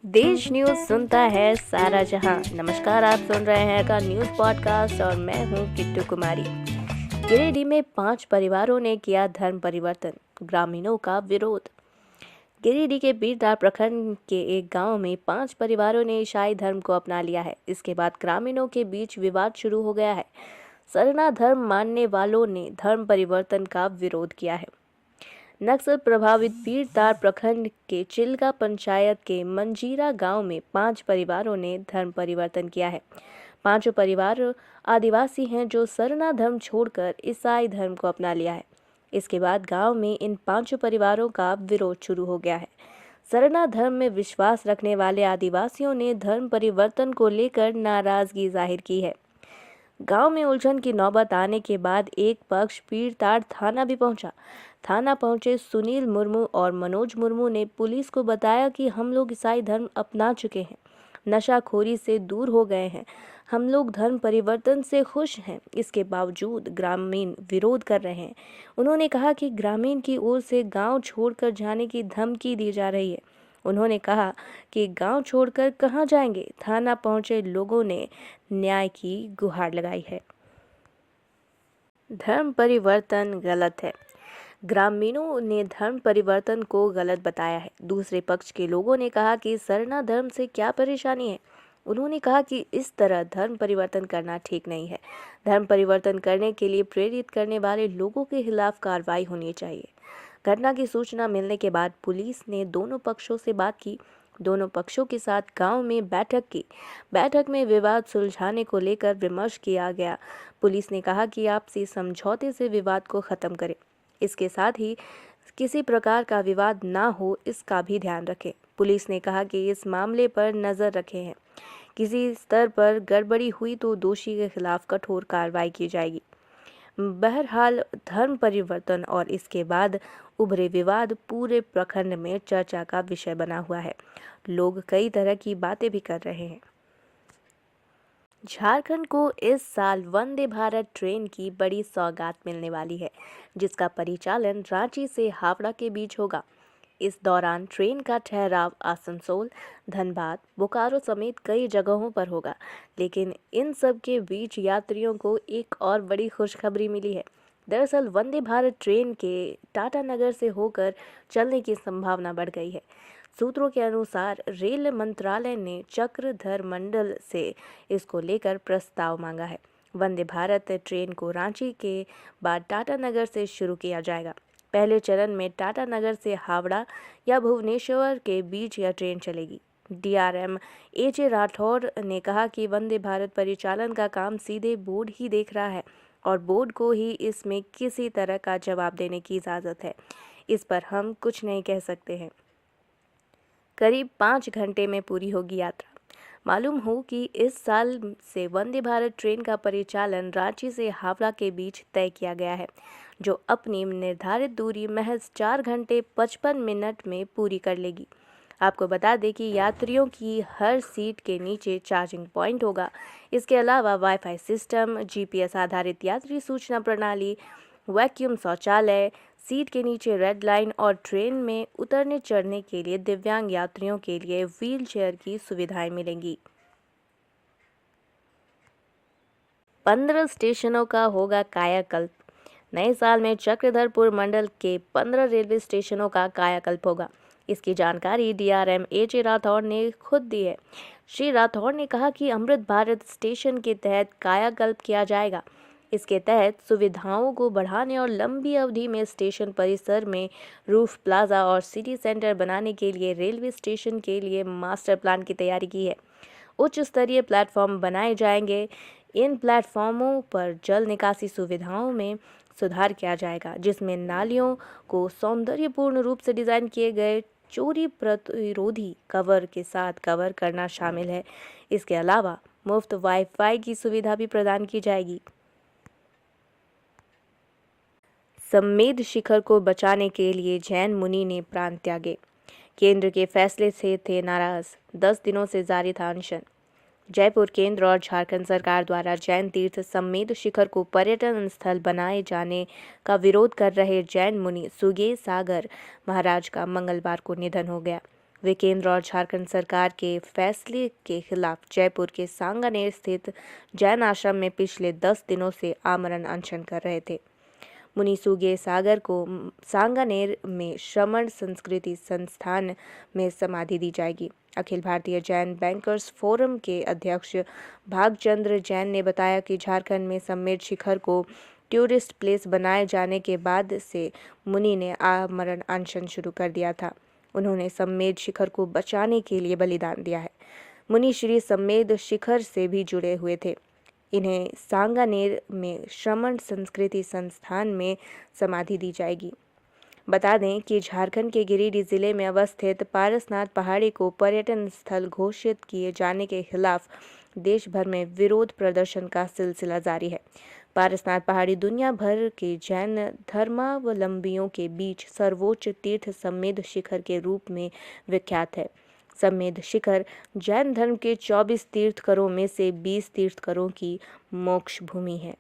देश न्यूज सुनता है सारा जहां। नमस्कार, आप सुन रहे हैं का न्यूज पॉडकास्ट और मैं हूं किट्टू कुमारी। गिरिडीह में 5 परिवारों ने किया धर्म परिवर्तन, ग्रामीणों का विरोध। गिरिडीह के बीरदार प्रखंड के एक गांव में 5 परिवारों ने ईसाई धर्म को अपना लिया है। इसके बाद ग्रामीणों के बीच विवाद शुरू हो गया है। सरना धर्म मानने वालों ने धर्म परिवर्तन का विरोध किया है। नक्सल प्रभावित बीरदार प्रखंड के चिल्का पंचायत के मंजीरा गांव में 5 परिवारों ने धर्म परिवर्तन किया है। 5 परिवार आदिवासी हैं जो सरना धर्म छोड़कर ईसाई धर्म को अपना लिया है। इसके बाद गांव में इन 5 परिवारों का विरोध शुरू हो गया है। सरना धर्म में विश्वास रखने वाले आदिवासियों ने धर्म परिवर्तन को लेकर नाराजगी जाहिर की है। गांव में उलझन की नौबत आने के बाद एक पक्ष बीरदार थाना भी पहुंचा। थाना पहुंचे सुनील मुर्मू और मनोज मुर्मू ने पुलिस को बताया कि हम लोग ईसाई धर्म अपना चुके हैं, नशाखोरी से दूर हो गए हैं, हम लोग धर्म परिवर्तन से खुश हैं। इसके बावजूद ग्रामीण विरोध कर रहे हैं। उन्होंने कहा कि ग्रामीण की ओर से गांव छोड़कर जाने की धमकी दी जा रही है। उन्होंने कहा कि गांव छोड़कर कहां जाएंगे। थाना पहुंचे लोगों ने न्याय की गुहार लगाई है। धर्म परिवर्तन गलत है। ग्रामीणों ने धर्म परिवर्तन को गलत बताया है। दूसरे पक्ष के लोगों ने कहा कि सरना धर्म से क्या परेशानी है। उन्होंने कहा कि इस तरह धर्म परिवर्तन करना ठीक नहीं है। धर्म परिवर्तन करने के लिए प्रेरित करने वाले लोगों के खिलाफ कार्रवाई होनी चाहिए। घटना की सूचना मिलने के बाद पुलिस ने दोनों पक्षों से बात की। दोनों पक्षों के साथ गांव में बैठक की। बैठक में विवाद सुलझाने को लेकर विमर्श किया गया। पुलिस ने कहा कि आपसी समझौते से विवाद को खत्म करें। इसके साथ ही किसी प्रकार का विवाद ना हो, इसका भी ध्यान रखें। पुलिस ने कहा कि इस मामले पर नजर रखे हैं। किसी स्तर पर गड़बड़ी हुई तो दोषी के खिलाफ कठोर कार्रवाई की जाएगी। बहरहाल धर्म परिवर्तन और इसके बाद उभरे विवाद पूरे प्रखंड में चर्चा का विषय बना हुआ है। लोग कई तरह की बातें भी कर रहे हैं। झारखंड को इस साल वंदे भारत ट्रेन की बड़ी सौगात मिलने वाली है, जिसका परिचालन रांची से हावड़ा के बीच होगा। इस दौरान ट्रेन का ठहराव आसनसोल, धनबाद, बोकारो समेत कई जगहों पर होगा। लेकिन इन सब के बीच यात्रियों को एक और बड़ी खुशखबरी मिली है। दरअसल वंदे भारत ट्रेन के टाटानगर से होकर चलने की संभावना बढ़ गई है। सूत्रों के अनुसार रेल मंत्रालय ने चक्रधर मंडल से इसको लेकर प्रस्ताव मांगा है। वंदे भारत ट्रेन को रांची के बाद टाटानगर से शुरू किया जाएगा। पहले चरण में टाटानगर से हावड़ा या भुवनेश्वर के बीच यह ट्रेन चलेगी। डीआरएम एजे राठौर ने कहा कि वंदे भारत परिचालन का काम सीधे बोर्ड ही देख रहा है और बोर्ड को ही इसमें किसी तरह का जवाब देने की इजाज़त है। इस पर हम कुछ नहीं कह सकते हैं। करीब 5 घंटे में पूरी होगी यात्रा। मालूम हो कि इस साल से वंदे भारत ट्रेन का परिचालन रांची से हावड़ा के बीच तय किया गया है, जो अपनी निर्धारित दूरी महज 4 घंटे 55 मिनट में पूरी कर लेगी। आपको बता दें कि यात्रियों की हर सीट के नीचे चार्जिंग पॉइंट होगा। इसके अलावा वाईफाई सिस्टम, जीपीएस आधारित यात्री सूचना प्रणाली, वैक्यूम शौचालय, सीट के नीचे रेड लाइन और ट्रेन में उतरने चढ़ने के लिए दिव्यांग यात्रियों के लिए व्हील चेयर की सुविधाएं मिलेंगी। 15 स्टेशनों का होगा कायाकल्प। नए साल में चक्रधरपुर मंडल के 15 रेलवे स्टेशनों का कायाकल्प होगा। इसकी जानकारी डीआरएम एजे राठौर ने खुद दी है। श्री राठौर ने कहा कि अमृत भारत स्टेशन के तहत कायाकल्प किया जाएगा। इसके तहत सुविधाओं को बढ़ाने और लंबी अवधि में स्टेशन परिसर में रूफ प्लाजा और सिटी सेंटर बनाने के लिए रेलवे स्टेशन के लिए मास्टर प्लान की तैयारी की है। उच्च स्तरीय प्लेटफॉर्म बनाए जाएंगे। इन प्लेटफॉर्मों पर जल निकासी सुविधाओं में सुधार किया जाएगा, जिसमें नालियों को सौंदर्यपूर्ण रूप से डिजाइन किए गए चोरी प्रतिरोधी कवर के साथ कवर करना शामिल है। इसके अलावा मुफ्त वाईफाई की सुविधा भी प्रदान की जाएगी। सम्मेद शिखर को बचाने के लिए जैन मुनि ने प्राण त्यागे। केंद्र के फैसले से थे नाराज, 10 दिनों से जारी था अनशन। जयपुर केंद्र और झारखंड सरकार द्वारा जैन तीर्थ सम्मेद शिखर को पर्यटन स्थल बनाए जाने का विरोध कर रहे जैन मुनि सुगे सागर महाराज का मंगलवार को निधन हो गया। वे केंद्र और झारखंड सरकार के फैसले के खिलाफ जयपुर के सांगानेर स्थित जैन आश्रम में पिछले 10 दिनों से आमरण अनशन कर रहे थे। मुनि सुगे सागर को सांगानेर में श्रमण संस्कृति संस्थान में समाधि दी जाएगी। अखिल भारतीय जैन बैंकर्स फोरम के अध्यक्ष भागचंद्र जैन ने बताया कि झारखंड में सम्मेद शिखर को टूरिस्ट प्लेस बनाए जाने के बाद से मुनि ने आमरण अनशन शुरू कर दिया था। उन्होंने सम्मेद शिखर को बचाने के लिए बलिदान दिया है। मुनि श्री सम्मेद शिखर से भी जुड़े हुए थे। इन्हें सांगानेर में श्रमण संस्कृति संस्थान में समाधि दी जाएगी। बता दें कि झारखंड के गिरिडीह जिले में अवस्थित पारसनाथ पहाड़ी को पर्यटन स्थल घोषित किए जाने के खिलाफ देश भर में विरोध प्रदर्शन का सिलसिला जारी है। पारसनाथ पहाड़ी दुनिया भर के जैन धर्मावलंबियों के बीच सर्वोच्च तीर्थ सम्मेद शिखर के रूप में विख्यात है। सम्मेद शिखर जैन धर्म के 24 तीर्थकरों में से 20 तीर्थकरों की मोक्ष भूमि है।